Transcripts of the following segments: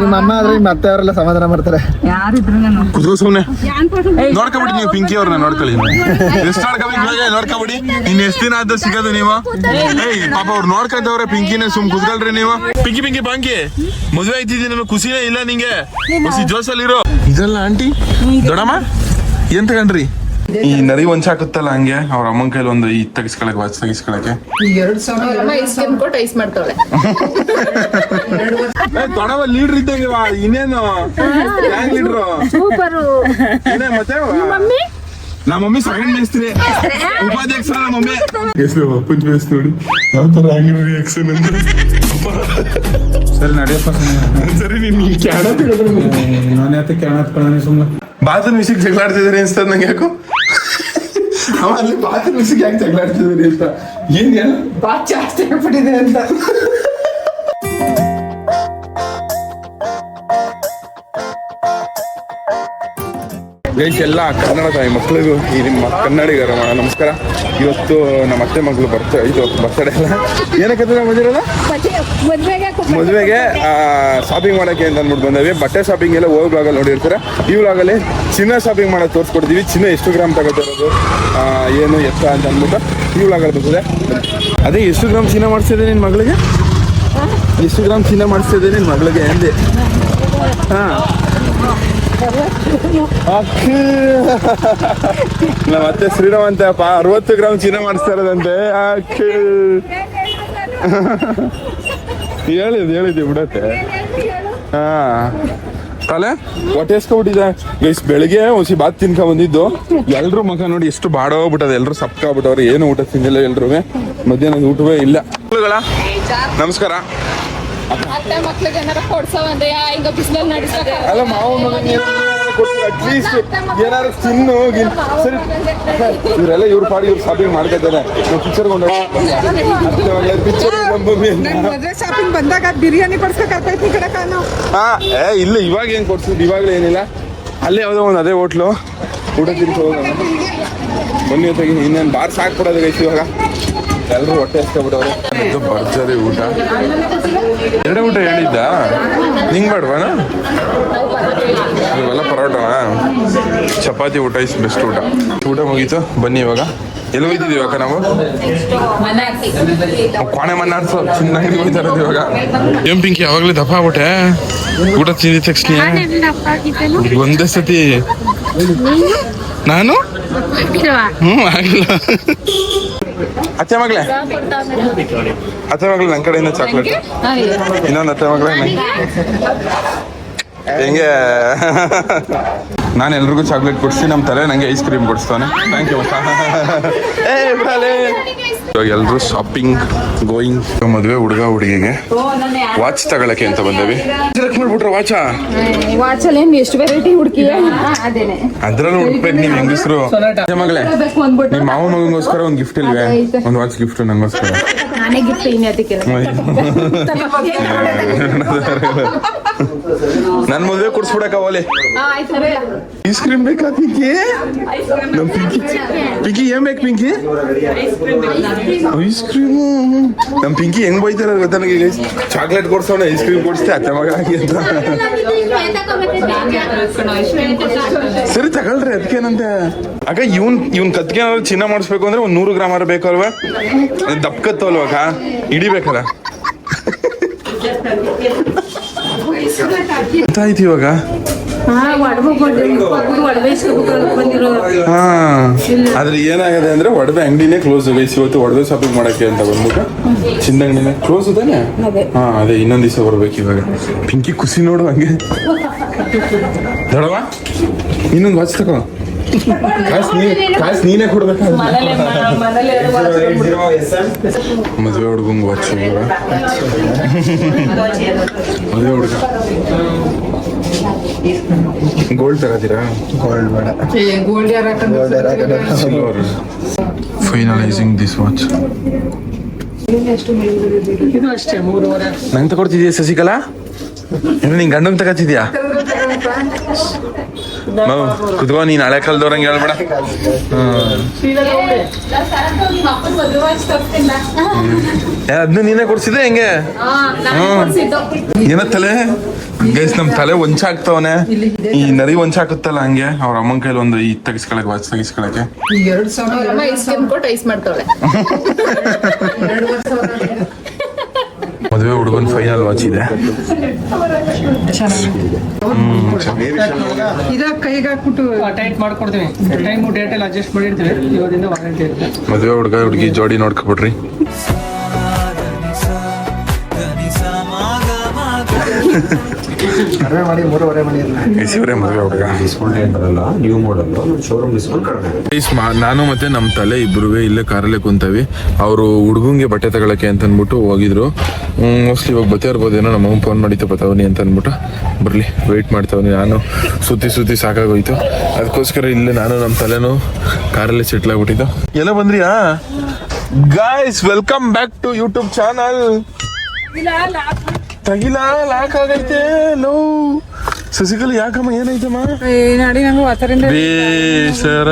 ನಿಮ್ಮ ಅಮ್ಮ ಆದ್ರೆ ನಿಮ್ಮ ಅತ್ತೆ ಅವರೆಲ್ಲ ಸಮಾಧಾನ ಮಾಡ್ತಾರೆ. ಕುತ್ಕೋ ಸುಮ್ನೆ ನೋಡ್ಕೊಬಿಡಿ ನೀವು ಪಿಂಕಿ ಅವ್ರನ್ನ ನೋಡ್ಕೊಳ್ಳಿ. ಎಷ್ಟು ನೋಡ್ಕೊಬಿಡಿ. ಇನ್ ಎಷ್ಟ್ ದಿನ ಆದ ಸಿಗೋದು ನೀವು? ಏಯ್ ಪಾಪ ಅವ್ರು ನೋಡ್ಕೊಂತವ್ರೆ ಪಿಂಕಿನ, ಸುಮ್ ಕುತ್ಕೊಳ್ರಿ ನೀವು. ಪಿಂಕಿ ಪಿಂಕಿ ಪಾಂಕಿ ಮದ್ವೆ ಆಯ್ತಿದ್ದೀನಿ ನಮಗೆ ಖುಷಿನೇ ಇಲ್ಲ ನಿಂಗೆ? ಖುಷಿ ಜೋಸಲ್ಲಿರೋ. ಇದಲ್ಲ ಆಂಟಿ ದೊಡಮ್ಮ ಏನ್ ತಗೊಂಡ್ರಿ? ಈ ನರಿ ಒಂಚಾಕುತ್ತಲ್ಲ ಹಂಗೆ ಅವ್ರ ಅಮ್ಮನ ಕೈಲಿ ಒಂದು ಈ ತೆಗಿಸ್ಕೊಳಕ್ಕೆ ವಾಚ್ ತೆಗಿಸ್ಕೊಳಕ್ಕೆ ತೊಡವ ಲೀಡ್ರ್ ಇದ್ದಂಗೆ ಇನ್ನೇನು ಗ್ಯಾಂಗ್ ಲೀಡ್ರು ಮತ್ತೆ ನಮ್ಮ ಮಮ್ಮಿ ಸೆಕೆಂಡ್ ಮೇಸ್ತ್ರಿ ಉಪಾಧ್ಯಕ್ಷ. ನಮ್ಮ ಮಮ್ಮಿ ಅಪ್ಪನ ಮೇಸ್ ನೋಡಿ ಯಾವ ತರ ಆಕ್ಷನ್ ಅಂತ. ಸರಿ ನಡೆಯಪ್ಪ. ಸರಿ ನೀನ್ ಕ್ಯಾಣತ್ ನಾನು ಯಾಕೆ ಕ್ಯಾಣತ್ ಕಣ ಸುಮ್ಮನೆ ಬಾತ್ರೂಮ್ ವಿಷಯಕ್ಕೆ ಜಗಳಾಡ್ತಿದ್ದಾರೆ ಅನ್ಸ್ತದ ನಂಗೆ. ಯಾಕೋ ಅವ ಅಲ್ಲಿ ಬಾತ್ರೂಮ್ ವಿಷಯಕ್ಕೆ ಯಾಕೆ ಜಗಳಾಡ್ತಿದ್ದಾರೆ ಅಂತ ಏನ್ ಹೇಳ ಬಾತ್ ಜಾಸ್ತಿ ಆಗ್ಬಿಟ್ಟಿದೆ ಅಂತ. ಗೈಸ್ ಎಲ್ಲ ಕನ್ನಡ ತಾಯಿ ಮಕ್ಕಳಿಗೂ ಈ ನಿಮ್ಮ ಕನ್ನಡಿಗರ ನಮಸ್ಕಾರ. ಇವತ್ತು ನಮ್ಮ ಅತ್ತೆ ಮಗಳು ಬರ್ತಡೇ ಅಲ್ಲ ಏನಕ್ಕೆ ಬಂದಿರೋದ ಮದುವೆಗೆ ಶಾಪಿಂಗ್ ಮಾಡೋಕ್ಕೆ ಅಂತ ಅಂದ್ಬಿಟ್ಟು ಬಂದೇವಿ. ಬಟ್ಟೆ ಶಾಪಿಂಗ್ ಎಲ್ಲ ಹೋಗಿ ಬ್ಲಾಗಲ್ಲಿ ನೋಡಿರ್ತಾರೆ. ಈ ಬ್ಲಾಗಲ್ಲಿ ಚಿನ್ನ ಶಾಪಿಂಗ್ ಮಾಡೋದು ತೋರಿಸ್ಕೊಡ್ತೀವಿ. ಚಿನ್ನ ಎಷ್ಟು ಗ್ರಾಮ್ ತಗೋತಿರೋದು ಏನು ಎತ್ತ ಅಂತ ಅಂದ್ಬಿಟ್ಟು ಈ ಬ್ಲಾಗಲ್ಲಿ ಬರ್ತದೆ. ಅದೇ ಎಷ್ಟು ಗ್ರಾಮ್ ಚಿನ್ನ ಮಾಡಿಸ್ತಿದೆ ನಿನ್ನ ಮಗಳಿಗೆ? ಎಷ್ಟು ಗ್ರಾಮ್ ಚಿನ್ನ ಮಾಡಿಸ್ತಿದೆ ನಿನ್ನ ಮಗಳಿಗೆ ಅಂದೆ? ಹಾಂ ನಮ್ಮ ಮತ್ತೆ ಶ್ರೀರಾಮ್ ಅಪ್ಪ 60 ಗ್ರಾಮ್ ಚಿನ್ನ ಮಾಡಿಸ್ತಾ ಇರೋದಂತೆ. ಹೇಳಿದ್ದೆ ಬಿಡತ್ತೆ. ಹಾ ತಲೆ ಹೊಟ್ಟೆ ಎಸ್ಕೊಬಿಟ್ಟಿದೆ ಗೈಸ್. ಬೆಳಿಗ್ಗೆ ಹೊಸಿ ಬಾತ್ ತಿನ್ಕೊ ಬಂದಿದ್ದು ಎಲ್ರು ಮಗ ನೋಡಿ ಎಷ್ಟು ಬಾಡೋಗ್ಬಿಟ್ಟದೆ. ಎಲ್ರು ಸಪ್ಕಾಗ್ಬಿಟ್ಟವ್ರೆ. ಏನು ಊಟ ತಿಂದಿಲ್ಲ ಎಲ್ರು. ಮಧ್ಯಾಹ್ನದ ಊಟವೇ ಇಲ್ಲ. ನಮಸ್ಕಾರ. ಅಲ್ಲ ಮಾವು ಅಟ್ಲೀಸ್ಟ್ ಏನಾದ್ರು ತಿನ್ನು ಸರಿ. ಇವರೆಲ್ಲ ಇವ್ರ ಪಾಡಿ ಇವ್ರು ಶಾಪಿಂಗ್ ಮಾಡ್ಕೊತಾರೆ. ನಾವು ಪಿಕ್ಚರ್ ಶಾಪಿಂಗ್ ಬಂದಾಗ ಬಿರಿಯಾನಿ ಕೊಡ್ಸಕ್ಕಾಗ್ತೈತಿ ಕಡೆ ಕಾನು. ಹಾ ಇಲ್ಲ ಇವಾಗ ಏನ್ ಕೊಡ್ಸಿದ್ ಇವಾಗಲೇ ಏನಿಲ್ಲ. ಅಲ್ಲೇ ಯಾವುದೋ ಒಂದು ಅದೇ ಹೋಟ್ಲು ಊಟ ತಿನ್ಕೊ ಹೋಗೋಣ ಬನ್ನಿ ಹೊತ್ತಿಗೆ. ಇನ್ನೇನು ಬಾರ್ ಸಾಕ್ಬಿಡೋದು ಗೈಸ್. ಇವಾಗ ಎಲ್ಲರೂ ಹೊಟ್ಟೆ ಹಸ್ಕೊಬಿಟ್ಟವ್ರೆ. ಭರ್ಜರಿ ಊಟ. ಎರಡೇ ಊಟ ಹೇಳಿದ್ದ ನಿಂಗೆ ಬೇಡವಾನ? ಇವೆಲ್ಲ ಪರೋಟನಾ? ಚಪಾತಿ ಊಟ ಇಸ್ ಬೆಸ್ಟ್ ಊಟ. ಊಟ ಮುಗೀತು. ಬನ್ನಿ ಇವಾಗ ಎಲ್ಲಿ ಹೋಯ್ತಿದ್ದೀವಿ ಅಕ್ಕ ನಾವು? ಕೋಣೆ ಮನ್ನಾಡ್ಸೋ ಚಿನ್ನ ಅಂಗಡಿ ಹೋಯ್ತಾ ಇರೋದು ಇವಾಗ. ಏನ್ ಪಿಂಕಿ ಯಾವಾಗಲೇ ದಪ್ಪ ಆಗ್ಬಿಟ್ಟೆ? ಊಟ ತಿಂದಿದ ತಕ್ಷಣ ಒಂದೇ ಸತಿ ನಾನು ಆಗಿಲ್ಲ. ಅತ್ತೆ ಮಗಳೇ ನನ್ನ ಕಡೆಯಿಂದ ಚಾಕ್ಲೇಟ್. ಇನ್ನೊಂದು ಅತ್ತೆ ಮಗಳೇ ಹೆಂಗೆ ನಾನು ಎಲ್ರಿಗೂ ಚಾಕ್ಲೇಟ್ ಕೊಡಿಸಿ ನಮ್ಮ ತಲೆ ನಂಗೆ ಐಸ್ ಕ್ರೀಮ್ ಕೊಡಿಸ್ತಾನೆ. Thank you. ಇವಾಗ ಎಲ್ಲರೂ ಶಾಪಿಂಗ್ ಗೋಯಿಂಗ್. ಮದುವೆ ಹುಡುಗ ಹುಡುಗಿಗೆ ವಾಚ್ ತಗೊಳಕ್ಕೆ ಅಂತ ಬಂದೇವಿ. ಮಾಡ್ಬಿಟ್ರ ವಾಚಲ್ಲಿ ಎಷ್ಟು ವೆರೈಟಿ ಹುಡುಕಿ ಅದ್ರಲ್ಲೂ ಹುಡುಕ್ಬೇಕು ನೀವು ಹೆಂಗಸ್ರು. ಮಗಳೇ ನಿಮ್ಮ ಮಾವ ಮಗನಿಗೋಸ್ಕರ ಒಂದು ಗಿಫ್ಟ್ ಇಲ್ವೇ? ಒಂದು ವಾಚ್ ಗಿಫ್ಟ್ ನಂಗೋಸ್ಕರ. ನಾನೇ ಗಿಫ್ಟ್ ಅದಕ್ಕೆ ನನ್ ಮದುವೆ ಕೊಡ್ಸ್ಬಿಡಕ ಓಲೆ. ಐಸ್ ಕ್ರೀಮ್ ಬೇಕಾ ಪಿಂಕಿ? ನಮ್ ಪಿಂಕಿ ಏನ್ ಬೇಕು ಪಿಂಕಿ? Ice cream. ನಮ್ ಪಿಂಕಿ ಹೆಂಗ್ ಬೈತಾರ ಗೊತ್ತಾ ನನಗೆ? ಚಾಕ್ಲೇಟ್ ಕೊಡ್ಸೋಣ ಐಸ್ ಕ್ರೀಮ್ ಕೊಡಿಸ್ತೆ ಅತ್ತೆ ಮಗ ಆಗಿ ಅಂತ. ಸರಿ ತಗೊಳ್ರಿ ಅದಕ್ಕೇನಂತೆ. ಅಕ್ಕ ಇವ್ನ್ ಕತ್ಗೆ ಚಿನ್ನ ಮಾಡಿಸ್ಬೇಕು ಅಂದ್ರೆ ಒಂದ್ 100 ಗ್ರಾಮ್ ಬೇಕು ಅಲ್ವಾ? ದಪ್ಕತ್ತಲ್ವ ಅಕ್ಕ ಹಿಡಿಬೇಕಲ್ಲ. ಆಯ್ತು ಇವಾಗ. ಆದ್ರೆ ಏನಾಗಿದೆ ಅಂದ್ರೆ ಒಡವೆ ಅಂಗಡಿನೇ ಕ್ಲೋಸ್. ಇವತ್ತು ಒಡವೆ ಶಾಪಿಂಗ್ ಮಾಡಕ್ಕೆ ಅಂತ ಬಂದ್ಬಿಟ್ಟು ಚಿನ್ನ ಅಂಗಡಿನೇ ಕ್ಲೋಸ್ ತಾನೆ. ಹಾ ಅದೇ ಇನ್ನೊಂದ್ ದಿವಸ ಬರ್ಬೇಕು ಇವಾಗ. ಪಿಂಕಿ ಖುಷಿ ನೋಡು ಹಂಗೆ. ದೊಡವ ಇನ್ನೊಂದು ವಾಚ್ ತಗೋ. ಕಾಸು ನೀನೇ ಕೊಡ್ಬೇಕು. ಮದುವೆ ಹುಡುಗಂಗ್ ವಾಚ್. ಮದುವೆ ಹುಡುಗ ಗೋಲ್ಡ್ ತಗೋತೀರಾ? ಗೋಲ್ಡ್ ಬೇಡ. Finalising this watch. ಇದು ಅಷ್ಟೇ 3,500. ನಂಗೆ ತಗೊಡ್ತಿದ್ಯಾ ಶಶಿಕಲಾ? ನಿಂಗೆ ಗಂಡಂಗ್ ತಗತಿದ್ಯಾ ಕುತ್ಕೋ ನೀನ್ ಹಳೆ ಕಾಲದವ್ರಂಗೆ ಹೇಳ್ಬೇಡ. ಅದನ್ನ ನೀನೇ ಕೊಡ್ಸಿದ್ದೆ ಹೆಂಗೆ? ಏನತ್ತಲೆ ಗೈಸ್ ನಮ್ ತಲೆ ಒಂಚಾಗ್ತವನೆ. ಈ ನರಿ ಒಂಚಾಕುತ್ತಲ್ಲ ಹಂಗೆ ಅವ್ರ ಅಮ್ಮನ ಕೈಲಿ ಒಂದು ಈ ತೆಗಿಸ್ಕೊಳಕ್ಕೆ ವಾಚ್ ತೆಗಿಸ್ಕೊಳಕ್ಕೆ ಮದುವೆ ಹುಡುಗನ್ ಫೈನಲ್ ವಾಚ್ ಇದೆ. ಕೈಗೆ ಹಾಕ್ಬಿಟ್ಟು ಟೈಟ್ ಮಾಡ್ಕೊಡ್ತೀವಿ. ಟೈಮು ಡೇಟ್ ಎಲ್ಲ ಅಡ್ಜಸ್ಟ್ ಮಾಡಿರ್ತೀವಿ. ಇವತ್ತಿಂದ ವಾರಂಟಿ ಇರುತ್ತೆ. ಮದುವೆ ಹುಡುಗಿ ಜೋಡಿ ನೋಡ್ಕೊಬಿಡ್ರಿ. ನಾನು ಮತ್ತೆ ನಮ್ ತಲೆ ಇಬ್ರು ಇಲ್ಲೇ ಕಾರಲ್ಲೇ ಕುಂತವಿ. ಅವರು ಹುಡುಗಂಗೆ ಬಟ್ಟೆ ತಗೊಳಕ್ಕೆ ಅಂತ ಅನ್ಬಿಟ್ಟು ಹೋಗಿದ್ರು. ಮೋಸ್ಟ್ಲಿ ಇವಾಗ ಬತ್ತೆ ಇರ್ಬೋದೇನೋ. ನಮ್ಮ ಫೋನ್ ಮಾಡಿತ್ತು ಬತ್ತಾವನಿ ಅಂತ ಅನ್ಬಿಟ್ಟು ಬರ್ಲಿ ವೇಟ್ ಮಾಡ್ತಾವನಿ. ನಾನು ಸುತ್ತಿ ಸಾಕಾಗೋಯ್ತು. ಅದಕ್ಕೋಸ್ಕರ ಇಲ್ಲೇ ನಾನು ನಮ್ಮ ತಲೆನೂ ಕಾರಲ್ಲೇ ಸೆಟ್ಲ್ ಆಗ್ಬಿಟ್ಟಿದ್ದು. ಎಲ್ಲ ಬಂದ್ರಿಯಾ guys? Welcome back to YouTube channel. ತಗಿಲ ಲಾಕ್ ಆಗೈತೆ ಲೋ ಸಸಿಕಲ್ ಯಾಕಮ್ಮ ಏನೈತಮ್ಮ? ನಾಡಿ ನಂಗೆ ವಾತರಿಂದ ಬೇಸರ.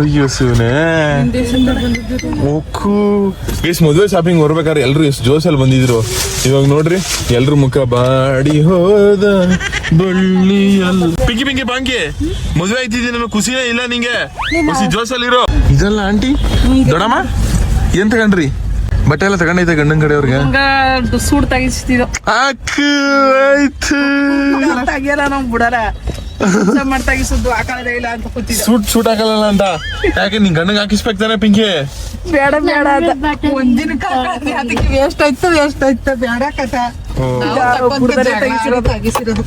ಅಯ್ಯೋ ಶಿವನೇ ಮುಕ್ಕು ಗೈಸ್ ಮದುವೆ ಶಾಪಿಂಗ್ ಬರ್ಬೇಕಾದ್ರೆ ಎಲ್ರು ಎಷ್ಟು ಜೋಶಲ್ಲಿ ಬಂದಿದ್ರು. ಇವಾಗ ನೋಡ್ರಿ ಎಲ್ರು ಮುಖ ಬಾಡಿ ಹೋದ ಬಳ್ಳಿಯಲ್ಲ. ಪಿಂಕಿ ಬಾಂಕಿ ಮದುವೆ ಆಯ್ತಿದ್ದೀನಿ ನಮಗೆ ಖುಷಿನೇ ಇಲ್ಲ ನಿಂಗೆ? ಖುಷಿ ಜೋಶಲ್ಲಿರೋ. ಇದಲ್ಲ ಆಂಟಿ ದೊಡಮ್ಮ ಏನ್ ತಗೊಂಡ್ರಿ? ಬಟ್ಟೆ ಎಲ್ಲ ತಗೊಂಡೈತೆ ಗಂಡನ ಕಡೆಯವ್ರಿಗೆ? ಸೂಟ್ ತೆಗಿಸ್ತಿದ್ದು ತೆಗಿಯಲ್ಲ ನಾವು ಬಿಡಲ್ಲ ಮಾಡಿ ತೆಗಿಸೋದು ಹಾಕೊಳ್ಳೋದೇ ಇಲ್ಲ ಅಂತ ಕೂತಿದ್ದೆ. ಸೂಟ್ ಹಾಕಲ್ಲ ಅಂತ ಯಾಕೆ ನಿನ್ ಗಂಡಂಗೆ ಹಾಕಿಸ್ಬೇಕು ತಾನೆ ಪಿಂಕಿ? ಬೇಡ ಒಂದಿನ ಅದಕ್ಕೆ ವೇಸ್ಟ್ ಆಯ್ತು ಬೇಡ ಕಥ ತೆಗಿಸಿರೋದು.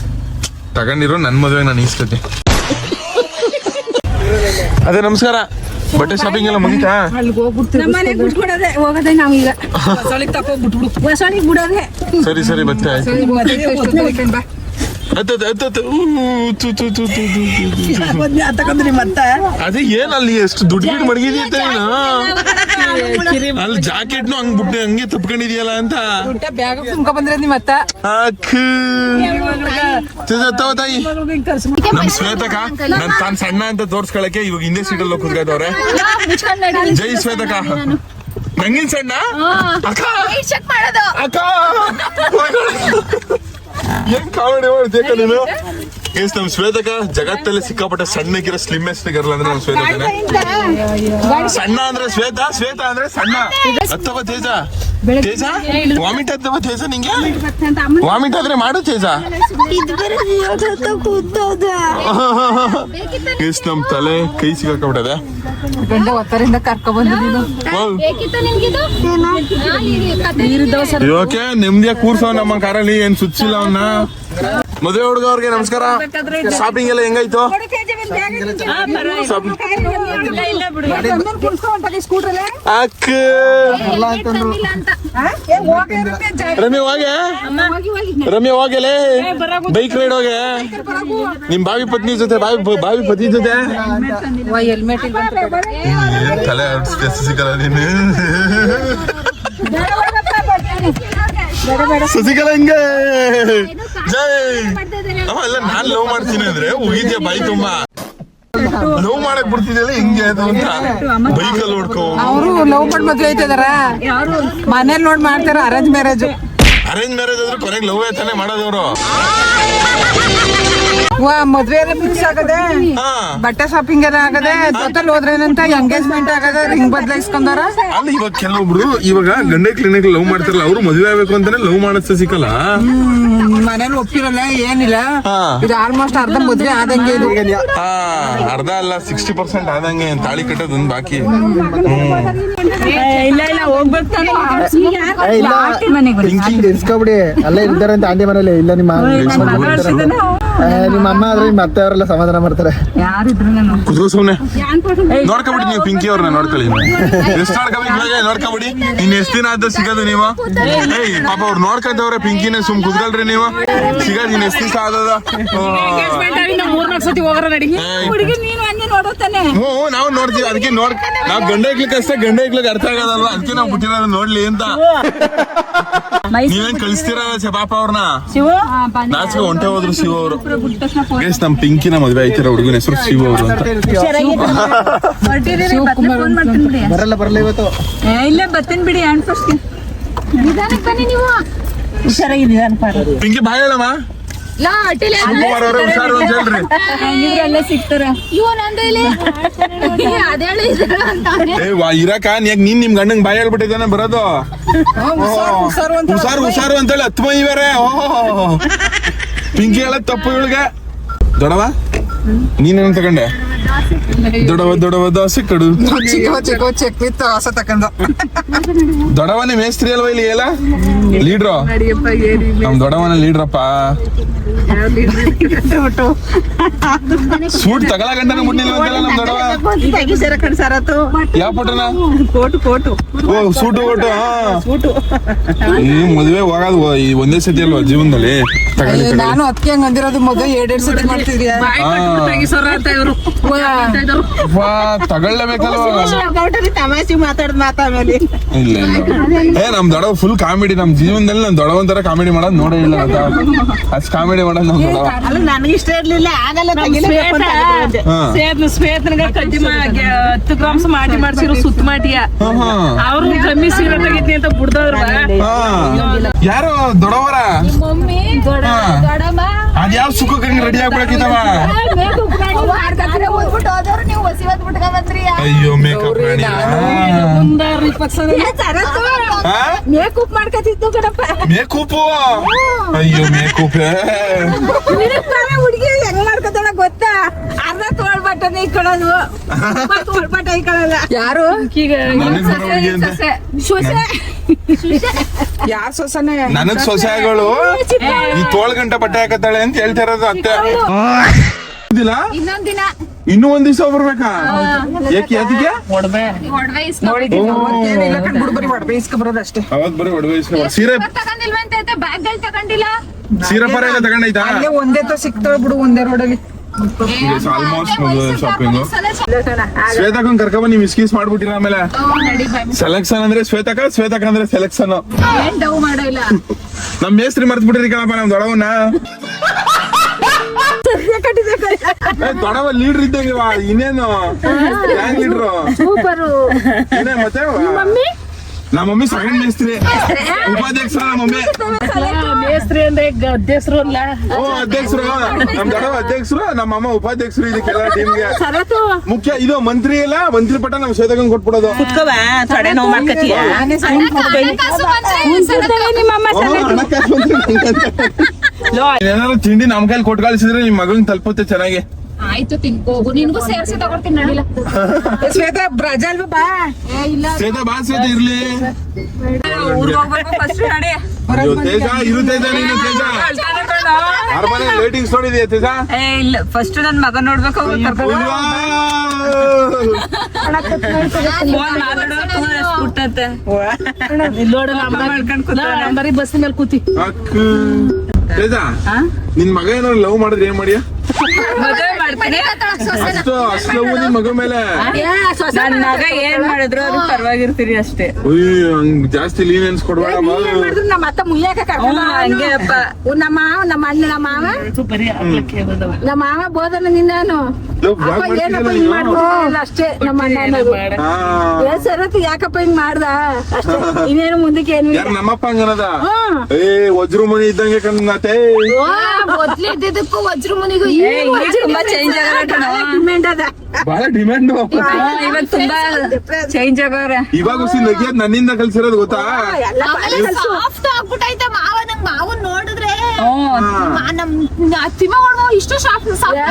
ತಗೊಂಡಿರೋ ನನ್ ಮದುವೆ ನಾನು ಇಷ್ಟತೆ. ಅದೇ ನಮಸ್ಕಾರ. ಬಟ್ಟೆ ಶಾಪಿಂಗ್ ಎಲ್ಲ ಮುಗಿತಾ? ಹೋಗದೆ ನಾವೀಗ ಹೊಸಳಿಗೆ ಬಿಡೋದೆ. ಸರಿ ಬತ್ತೆ ಅದೇ ಏನ್ ಅಲ್ಲಿ ಎಷ್ಟು ದುಡ್ಡು ಗಿಡ್ ಮಡಗಿದ್ಯಂತ ನೀನು? ಅಲ್ಲಿ ಜಾಕೆಟ್ನು ಹಂಗ್ ಬಿಟ್ಟು ಹಂಗೆ ತಪ್ಕೊಂಡಿದ್ಯಲ್ಲ ಅಂತ ಬ್ಯಾಗ್ ತುಂಬ್ಕೊ ಬಂದ್ರೆ ನಿಮ್ಮ ಅತ್ತ ತಾಯಿ. ನಮ್ ಶ್ವೇತಕ ನನ್ ತಾನ್ ಸಣ್ಣ ಅಂತ ತೋರ್ಸ್ಕೊಳಕ್ಕೆ ಇವಾಗ ಹಿಂದೆ ಸೀಟಲ್ಲಿ ಕೂತ್ಕೊಳ್ತವ್ರೆ. ಜೈ ಶ್ವೇತಕ. ನಂಗಿನ್ ಸಣ್ಣ ಅಕ್ಕ ಅಕ್ಕ ಏನ್ ಕಾಮಿಡಿ ಮಾಡ್ತೀಯ ನೀನು? ಎಸ್ ನಮ್ ಶ್ವೇತಕ ಜಗತ್ತಲ್ಲಿ ಸಿಕ್ಕಾಪಟ್ಟೆ ಸಣ್ಣಗಿರೋ ಸ್ಲಿಮ್ಮೆಸ್ಟ್ ಗರ್ಲ್ ಅಂದ್ರೆ ನಮ್ ಶ್ವೇತಕನೇ. ಸಣ್ಣ ಅಂದ್ರೆ ಶ್ವೇತ ಅಂದ್ರೆ ಸಣ್ಣ. ಹತ್ತವ ತೇಜ ವಾಮಿಟ್ ಹತ್ತವ ತೇಜ ನಿಂಗೆ? ವಾಮಿಟ್ ಆದ್ರೆ ಮಾಡು ತೇಜ. ಎಸ್ ನಮ್ ತಲೆ ಕೈ ಸಿಕ್ಕಾಪಟ್ಟದೆ. ಗಂಡ ಒತ್ತರಿಂದ ಕರ್ಕೊ ಬಂದಿದ್ದು ಓಕೆ ನೆಮ್ಮದಿಯಾಗಿ ಕೂರ್ಸೋ ನಮ್ಮ ಕಾರಲ್ಲಿ. ಏನ್ ಸುಚ್ಚಿಲ್ಲ ಅವನ್ನ. ಮದುವೆ ಹುಡುಗ ಅವ್ರಿಗೆ ನಮಸ್ಕಾರ. ಶಾಪಿಂಗ್ ಎಲ್ಲ ಹೆಂಗಾಯ್ತು? ಅಕ್ಕ ರಮ್ಯ ಹೋಗಲೇ ಬೈಕ್ ರೈಡ್ ಹೋಗೆ ನಿಮ್ ಬಾವಿ ಪತ್ನಿ ಜೊತೆ ಬಾವಿ ಪತಿ ಜೊತೆ ಹೆಲ್ಮೆಟ್ ತಲೆ ಸಿಗಲ್ಲ ನೀನು. ಸಸಿಕಲ ಹಿಂಗೆ ಜೈ ಎಲ್ಲ ನಾನ್ ಲವ್ ಮಾಡ್ತೀನಿ ಅಂದ್ರೆ ಹೋಗಿದ್ಯಾ ಬಾಯಿ ತುಂಬಾ ಲವ್ ಮಾಡಕ್ ಬಿಡ್ತಿದ್ಯಲ್ಲ ಹಿಂಗೆ ಅದು ಅಂತ ಬೈಕಲ್ಲಿ ನೋಡ್ಕೋ. ಅವರು ಲವ್ ಮಾಡಿ ಮದ್ವೆ ಆಯ್ತಿದಾರ ಮನೇಲಿ ನೋಡ್ ಮಾಡ್ತಾರ. ಅರೇಂಜ್ ಮ್ಯಾರೇಜ್ ಆದ್ರೂ ಕೊನೆಗೆ ಲವ್ ತಾನೇ ಮಾಡೋದವ್ರು. ಮದ್ವೆ ಎಲ್ಲ ಫಿಕ್ಸ್ ಆಗದೆ, ಬಟ್ಟೆ ಶಾಪಿಂಗ್ ಎಲ್ಲ ಆಗದೆ, ಜೊತೆಲಿ ಹೋದ್ರೇನಂತ ಎಂಗೇಜ್ಮೆಂಟ್ ಆಗದೆ, ರಿಂಗ್ ಬದಲಾಯಿಸ್ಕೊಂಡಾರ. ಅಲ್ಲ ಇವಾಗ ಕೆಲವೊಬ್ರು ಇವಾಗ ಗಂಡ ಕ್ಲಿನಿಕ್ ಲವ್ ಮಾಡ್ತಾರಲ್ಲ ಅವ್ರು ಮದ್ವೆ ಆಗ್ಬೇಕು ಅಂತಾನೆ ಲವ್ ಮಾಡೋ ಸಿಕ್ಕಲ್ಲ. ಮನೇಲಿ ಒಪ್ಪಿರಲ್ಲ ಏನಿಲ್ಲ. ಇದು ಆಲ್ಮೋಸ್ಟ್ ಅರ್ಧ ಮದ್ವೆ ಆದಂಗೆ. ಇದು ಅರ್ಧ ಅಲ್ಲ 60% ಆದಂಗೆ. ತಾಳಿ ಕಟ್ಟೋದೊಂದು ಬಾಕಿ. ಇಲ್ಲ ಹೋಗ್ಬೇಕು ಇಸ್ಕೊಬಿಡಿ ಅಲ್ಲೇ ಇರ್ತಾರೆ ಅಂತ ಆಂಟಿ ಮನೇಲಿ. ಇಲ್ಲ ನಿಮ್ಮ ಅಮ್ಮ ಆದ್ರೆ ನಿಮ್ಮ ಅತ್ತೆ ಅವರೆಲ್ಲ ಸಮಾಧಾನ ಮಾಡ್ತಾರೆ. ಕುತ್ಕೋ ಸುಮ್ನೆ ನೋಡ್ಕೊಬಿಡಿ ನೀವು ಪಿಂಕಿ ಅವ್ರನ್ನ ನೋಡ್ಕೊಳ್ಳಿ. ಎಷ್ಟು ನೋಡ್ಕೊಬಿಡಿ. ಇನ್ ಎಷ್ಟ್ ದಿನ ಆದ ಸಿಗೋದು ನೀವು? ಏಯ್ ಪಾಪ ಅವ್ರು ನೋಡ್ಕೊಂತವ್ರೆ ಪಿಂಕಿನ ಸುಮ್ ಕುತ್ಕೊಳ್ರಿ ನೀವು. ಸಿಗೋದು ಇನ್ ಎಷ್ಟ್ ದಿವಸ ಆದದ? ನೋಡುತ್ತಾನೆ. ಹ್ಞೂ ನಾವು ನೋಡ್ತೀವಿ, ಅದಕ್ಕೆ ನಾವ್ ಗಂಡ ಇಕ್ಲಿಕ್ಕೆ ಅಷ್ಟೇ, ಗಂಡ ಇಕ್ಲಿಕ್ಕೆ ಅರ್ಥ ಆಗದಲ್ವಾ, ಅದಕ್ಕೆ ನಾವು ಬಿಟ್ಟಿರೋದು ನೋಡ್ಲಿ ಅಂತ. ನೀವೇನ್ ಕಳಿಸ್ತೀರಾ ಪಾಪ ಅವ್ರನ್ನ? ನಾಚಿಕೆ ಹೊಂಟೆ ಹೋದ್ರು ಶಿವ ಅವರು. ಗೈಸ್ ನಮ್ ಪಿಂಕಿನ ಮದ್ವೆ ಆಯ್ತಿರೋ ಹುಡುಗನ ಹೆಸರು ಶಿವ ಅವರು ಅಂತ. ಬರಲ್ಲ ಇವತ್ತು. ಇಲ್ಲ ಬರ್ತೀನಿ ಬಿಡಿ. ಹ್ಯಾಂಡ್ ಫಸ್ಟ್ ನಿಧಾನಕ್ಕೆ ಬನ್ನಿ ನೀವು. ಹುಷಾರಾಗಿ ನಿಧಾನ. ಪಿಂಕಿ ಬಾಯ್ ಹೇಳಮ್ಮ. ಶಿವಕುಮಾರ್ ಅವರೇ ಹುಷಾರು ಅಂತ ಹೇಳ್ರಿ. ಎಲ್ಲ ಸಿಗ್ತಾರ. ಇರಕ ನೀನ್ ನಿಮ್ ಗಂಡಂಗ್ ಬಾಯ್ ಹೇಳ್ಬಿಟ್ಟಿದ್ದಾನೆ ಬರೋದು. ಹುಷಾರು ಅಂತೇಳಿ ಹತ್ತು ಮೈ ಬೇರೆ. ಪಿಂಕಿ ಹೇಳದ್ ತಪ್ಪು ಇವಳಿಗೆ. ದೊಡವ ನೀನೇನ್ ತಗೊಂಡೆ? ದೊಡವ ದೋಸೆ ಕಡು. ಚಿಕ್ಕ ಚೆಕ್ಲಿತ್ತು ಹೊಸ ತಕೊಂಡ. ದೊಡವನೇ ಮೇಸ್ತ್ರಿ ಅಲ್ವಾ ಇಲ್ಲಿ ಎಲ್ಲ ಲೀಡ್ರು? ನಮ್ ದೊಡವನ ಲೀಡ್ರಪ್ಪ. ಸೂಟ್ ತಗೊಳ ಗಂಟನ ಮುಟ್ಟಿಲ್ಲ ಅಂತೆಲ್ಲ ನಮ್ ದೊಡವ. ಯಾವ ಪೋಟನ? ಓ ಸೂಟು ಓಟು. ಈ ಮದ್ವೆ ಹೋಗೋದು ಒಂದೇ ಸತಿ ಅಲ್ವಾ ಜೀವನದಲ್ಲಿ? ನಾನು ಅದಕ್ಕೆ ಹಂಗ ಅಂದಿರೋದು. ಮೊದಲು 2 ಸತಿ ಮಾಡ್ತಿದ್ಯಾ? ತಗೊಳ್ಳೇಬೇಕಲ್ವಾ? ತಮಾಷೆ ಮಾತಾಮೇಲೆ ಇಲ್ಲ ನಮ್ ದೊಡವ ಫುಲ್ ಕಾಮಿಡಿ. ನಮ್ ಜೀವನದಲ್ಲಿ ನಮ್ ದೊಡವ ಒಂಥರ ಕಾಮಿಡಿ ಮಾಡೋದು ನೋಡೇ ಇಲ್ಲ. ಅಷ್ಟ್ ಕಾಮಿಡಿ ಮಾಡೋದು ನಮ್ ದೊಡವ. ನನಗೆ ಇಷ್ಟ ಇರ್ಲಿಲ್ಲ. ಆಗಲ್ಲ ಸ್ವೇತನ್ಗ ಕಡ್ಡಿ 10 ಗ್ರಾಮ್ಸ್ ಮಾಡ್ಸಿರೋ ಸುತ್ತ ಮಾಡಿಯ ಅವ್ರು ಕಮ್ಮಿ ಸೀರೆ ತೆಗಿತೀನಿ ಅಂತ ಬಿಡ್ದವ್ರ. ಯಾರು ದೊಡವರ? ಅದ್ಯಾವ ಸುಖ ಕಂಗ್ ರೆಡಿ ಆಗ್ಬಿಡಕಿದವ. ಅಯ್ಯೋ ಮೇಕಪ್ ರಾಣಿ. ಮೇಕಪ್ ಮಾಡ್ಕತಿದ್ದು ಕಣಪ್ಪ. ಮೇಕಪ್? ಅಯ್ಯೋ ಮೇಕಪ್ ಹುಡುಗಿ ಹೆಂಗ್ ಮಾಡ್ಕೊತಾಳ ಗೊತ್ತಾ? ಅರ್ಧ ತೋಳ್ಬಟ್ಟನೆ ಇಕ್ಕೊಳ್ಳೋದು, ತೋಳ್ಬಟ್ಟ ಇಕ್ಕೊಳ್ಳಲ್ಲ. ಯಾರು ಯಾರ್ ಸೊಸನೆ? ನನಗ್ ಸೊಸೆಗಳು ಈ ತೋಳ್ ಗಂಟೆ ಬಟ್ಟೆ ಹಾಕತ್ತಾಳೆ ಅಂತ ಹೇಳ್ತಾ ಇರೋದು ಅತ್ತೆ. ಇನ್ನೊಂದ್ ದಿನ ಇನ್ನೂ ಒಂದ್ ದಿವಸ ಬರ್ಬೇಕಾ? ಯಾಕೆ ಅದಕ್ಕೆ? ಬರೋದಷ್ಟೇ. ಅವತ್ ಬರೀ ಒಡವೆ ಸೀರೆ ಸೀರೆ ಪರ ಎಲ್ಲ ತಗೊಂಡೈತಾ? ಅಲ್ಲೇ ಒಂದೇ ಸಿಗ್ತಾವ ಬಿಡು, ಒಂದೇ ರೋಡಲ್ಲಿ. Almost shopping. ಶ್ವೇತಕನ್ ಕರ್ಕೊಂಡ್ ನೀವು ಮಿಸ್ಕೀಸ್ ಮಾಡ್ಬಿಟ್ಟಿರ. ಆಮೇಲೆ ಸೆಲೆಕ್ಷನ್ ಅಂದ್ರೆ ಶ್ವೇತಕ ಅಂದ್ರೆ ಸೆಲೆಕ್ಷನ್. ನಮ್ ಮೇಸ್ತ್ರಿ ಮರ್ತ್ ಬಿಟ್ಟಿರಿ ಕಣಪ್ಪ ನಮ್ ದೊಡವನ್ನ. ದೊಡವ ಲೀಡ್ರ್ ಇದ್ದಂಗೆ ಇನ್ನೇನು ಗ್ಯಾಂಗ್ ಲೀಡ್ರು. ಏನೇ ಮತ್ತೆ ನಮ್ಮ ಮಮ್ಮಿ ಸೆಕೆಂಡ್ ಮೇಸ್ತ್ರಿ, ಉಪಾಧ್ಯಕ್ಷ ನಮ್ಮ ಮಮ್ಮಿ. ಮೇಸ್ತ್ರಿ ಅಂದ್ರೆ ಅಧ್ಯಕ್ಷರು ಅಲ್ಲ. ಅಧ್ಯಕ್ಷರು ನಮ್ ದೊಡ್ಡ ಅಧ್ಯಕ್ಷರು, ನಮ್ಮ ಅಮ್ಮ ಉಪಾಧ್ಯಕ್ಷರು. ಇದಕ್ಕೆಲ್ಲ ಟೀಮ್ಗೆ ಮುಖ್ಯ ಇದು ಮಂತ್ರಿ ಇಲ್ಲ, ಮಂತ್ರಿ ಪಟ್ಟ ನಮ್ ಶ್ವೇತಕಂಗ್ ಕೊಟ್ಬಿಡೋದು. ಏನಾದ್ರು ತಿಂಡಿ ನಮ್ ಕೈಲಿ ಕೊಟ್ಟು ಕಳಿಸಿದ್ರೆ ನಿಮ್ ಮಗನ್ ತಲುಪುತ್ತೆ ಚೆನ್ನಾಗಿ. ಆಯ್ತು ತಿನ್ಕೋಗು, ನಿನ್ಗೂ ಸೇರ್ಸಿ ತಗೊಡ್ತೀನಿ ನಡಿಲ್ಲ. ಶ್ವೇತಾ ಬ್ರಜಲ್ ಬಾ. ಶ್ವೇತಾ ಬಾ ಶ್ವೇತಾ ಇರ್ಲಿ. ತೇಜ ಇರು ತೇಜ, ನೀನು ತೇಜ ಅರಮನೆ ಲೈಟಿಂಗ್ಸ್ ನೋಡಿದ್ಯಾ ತೇಜ? ಇಲ್ಲ, ಫಸ್ಟ್ ನನ್ ಮಗ ನೋಡ್ಬೇಕು. ಬಸ್ ಮೇಲೆ ಕೂತಿ. ತೇಜ ನಿನ್ ಮಗ ಏನಾದ್ರು ಲವ್ ಮಾಡಿದ್ರೆ ಏನ್ ಮಾಡಿಯ? ಅಷ್ಟು ನಿನ್ ಮಗ ಮೇಲೆ ನನ್ ಮಗ ಏನ್ ಮಾಡಿದ್ರು ಅದು ಪರವಾಗಿರ್ತೀರಿ ಅಷ್ಟೇ. ಹಂಗ್ ಜಾಸ್ತಿ ಲೀನಿಯನ್ಸ್ ಕೊಡ್ಬೇಡ. ನಮ್ಮ ಅತ್ತ ಮುಯ್ಯಾಕ ಹಂಗೆ ಅಪ್ಪ. ನಮ್ಮ ಅಣ್ಣ ನಮ್ಮ ಮಾವ ಬೋಧನ ನಿನ್ನಾನು ಏನಪ್ಪ ಹಿಂಗ್ ಮಾಡ್ಬಿಟ್ಟಿಲ್ಲ ಅಷ್ಟೇ. ನಮ್ಮ ಅಣ್ಣ ಸರತ್ ಯಾಕಪ್ಪ ಹಿಂಗ್ ಮಾಡ್ದ ಅಷ್ಟೇ, ಇನ್ನೇನು ಮುಂದಕ್ಕೆ ಏನು. ನಮ್ಮಪ್ಪ ಹಂಗನದ ವಜ್ರ ಮನಿ ಇದ್ದಂಗೆ ಕನ್ನತೆ. ಮೊದ್ಲು ಇದ್ದಿದ್ದಕ್ಕೂ ವಜ್ರ ಮುನಿಗೂ ತುಂಬಾ ಚೇಂಜ್ ಡಿಮ್ಯಾಂಡ್ ಅದ, ಬಹಳ ಡಿಮ್ಯಾಂಡ್. ಇವಾಗ ತುಂಬಾ ಚೇಂಜ್ ಆಗವ್ರೆ. ಇವಾಗ ನಗಿಯೋದ್ ನನ್ನಿಂದ ಕಲ್ಸಿರೋದು ಗೊತ್ತಾ? ಸಾಫ್ಟ್ ಆಗ್ಬಿಟ್ಟೈತೆ ಮಾವ. ನಂಗ್ ಮಾವನ್ ನೋಡಿದ್ರೆ ತಿಮ್ಮ ಇಷ್ಟು ಸಾಫ್ಟ್.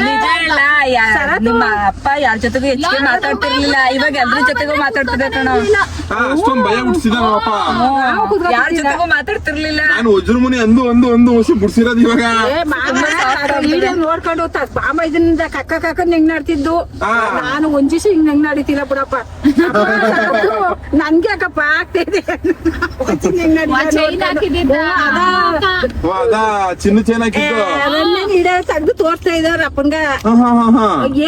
ನಿಜ ಇಲ್ಲ, ನಿಮ್ಮ ಅಪ್ಪ ಯಾರ ಜೊತೆಗೂ ಹೆಚ್ಚಿಗೆ ಮಾತಾಡ್ತಿರ್ಲಿಲ್ಲ, ಇವಾಗ ಎಲ್ರ ಜೊತೆಗೂ ಮಾತಾಡ್ತಿದ್ದೆ ಕಣ. ಅಷ್ಟೊಂದ್ ಭಯ ಬಿಡ್ಸಿದ ನಮ್ಮಪ್ಪ. ಯಾರ ಜೊತೆಗೂ ಮಾತಾಡ್ತಿರ್ಲಿಲ್ಲ. ನಾನು ವಜ್ರ ಮುನಿ ಅಂದು ಹೊಸ ಬಿಡ್ಸಿರೋದು ಇವಾಗ. ನೋಡ್ಕೊಂಡು ಮಾಮ ಇದನ್ನ ಕಕ್ಕ ಹೆಂಗ್ ನಾಡ್ತಿದ್ದು. ನಾನು ಒಂದ್ ದಿವಸ ಹಿಂಗ್ ನಡೀತಿಲ್ಲ ಬಿಡಪ್ಪ. ನನ್ಗೆ ಯಾಕಪ್ಪ ಆಗ್ತಿದೆ ಚೈನ್ ಹಾಕಿದ್ದಿದ್ದ ಚಿನ್ನ ಚೈನ್ ಹಾಕಿದ್ದು ಗಿಡ ತೆಗ್ದು ತೋರ್ಸ್ತಾ ಇದಾರ ಅಪ್ಪನ್ಗ.